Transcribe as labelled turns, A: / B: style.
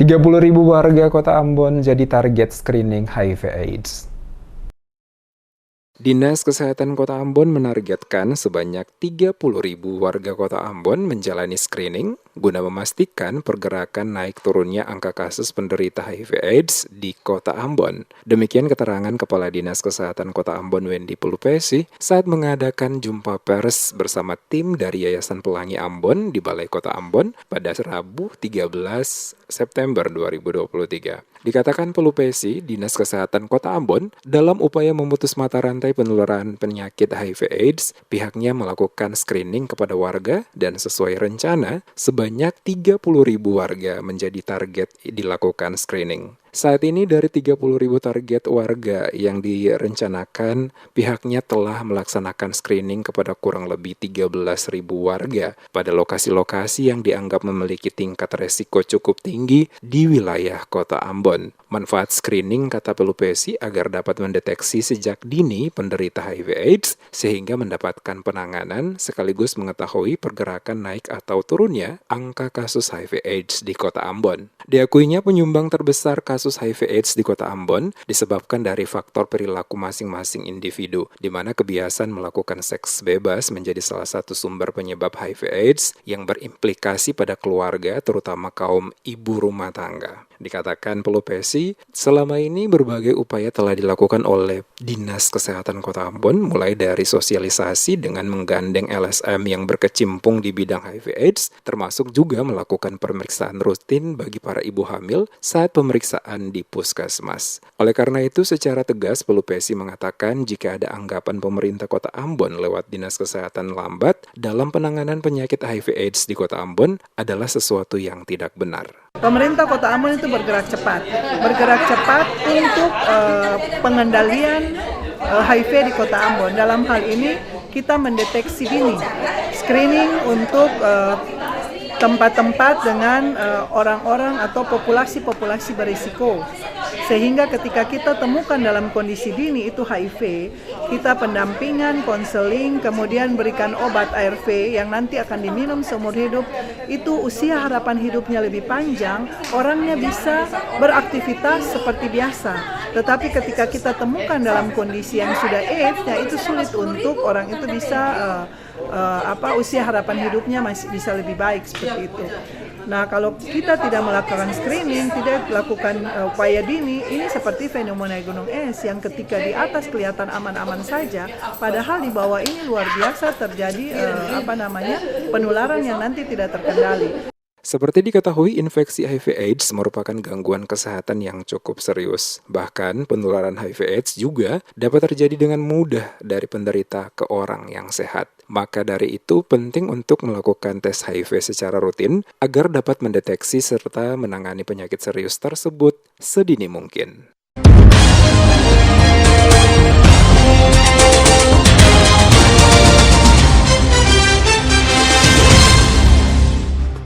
A: 30.000 warga Kota Ambon jadi target screening HIV/AIDS. Dinas Kesehatan Kota Ambon menargetkan sebanyak 30.000 warga Kota Ambon menjalani screening guna memastikan pergerakan naik turunnya angka kasus penderita HIV/AIDS di Kota Ambon. Demikian keterangan Kepala Dinas Kesehatan Kota Ambon Wendy Pelupesi saat mengadakan jumpa pers bersama tim dari Yayasan Pelangi Ambon di Balai Kota Ambon pada Rabu 13 September 2023. Dikatakan Pelupesi, Dinas Kesehatan Kota Ambon, dalam upaya memutus mata rantai penularan penyakit HIV/AIDS, pihaknya melakukan screening kepada warga dan sesuai rencana, sebanyak 30.000 warga menjadi target dilakukan screening. Saat ini dari 30.000 target warga yang direncanakan, pihaknya telah melaksanakan screening kepada kurang lebih 13.000 warga pada lokasi-lokasi yang dianggap memiliki tingkat resiko cukup tinggi di wilayah Kota Ambon. Manfaat screening, kata Pelupesi, agar dapat mendeteksi sejak dini penderita HIV/AIDS sehingga mendapatkan penanganan sekaligus mengetahui pergerakan naik atau turunnya angka kasus HIV/AIDS di Kota Ambon. Diakuinya penyumbang terbesar kasus HIV/AIDS di Kota Ambon disebabkan dari faktor perilaku masing-masing individu, di mana kebiasaan melakukan seks bebas menjadi salah satu sumber penyebab HIV/AIDS yang berimplikasi pada keluarga, terutama kaum ibu rumah tangga. Dikatakan Pelupesi, selama ini berbagai upaya telah dilakukan oleh Dinas Kesehatan Kota Ambon, mulai dari sosialisasi dengan menggandeng LSM yang berkecimpung di bidang HIV/AIDS, termasuk juga melakukan pemeriksaan rutin bagi para ibu hamil saat pemeriksaan di puskesmas. Oleh karena itu, secara tegas Pelupesi mengatakan jika ada anggapan pemerintah Kota Ambon lewat Dinas Kesehatan lambat dalam penanganan penyakit HIV/AIDS di Kota Ambon adalah sesuatu yang tidak benar.
B: Pemerintah Kota Ambon itu bergerak cepat untuk pengendalian HIV di Kota Ambon. Dalam hal ini kita mendeteksi dini, screening untuk tempat-tempat dengan orang-orang atau populasi berisiko. Sehingga ketika kita temukan dalam kondisi dini itu HIV, kita pendampingan, konseling, kemudian berikan obat ARV yang nanti akan diminum seumur hidup. Itu usia harapan hidupnya lebih panjang, orangnya bisa beraktivitas seperti biasa. Tetapi ketika kita temukan dalam kondisi yang sudah AIDS, ya itu sulit untuk orang itu bisa usia harapan hidupnya masih bisa lebih baik seperti itu. Nah, kalau kita tidak melakukan screening, tidak melakukan upaya dini, ini seperti fenomena gunung es yang ketika di atas kelihatan aman-aman saja, padahal di bawah ini luar biasa terjadi penularan yang nanti tidak terkendali.
A: Seperti diketahui, infeksi HIV/AIDS merupakan gangguan kesehatan yang cukup serius. Bahkan, penularan HIV/AIDS juga dapat terjadi dengan mudah dari penderita ke orang yang sehat. Maka dari itu, penting untuk melakukan tes HIV secara rutin agar dapat mendeteksi serta menangani penyakit serius tersebut sedini mungkin.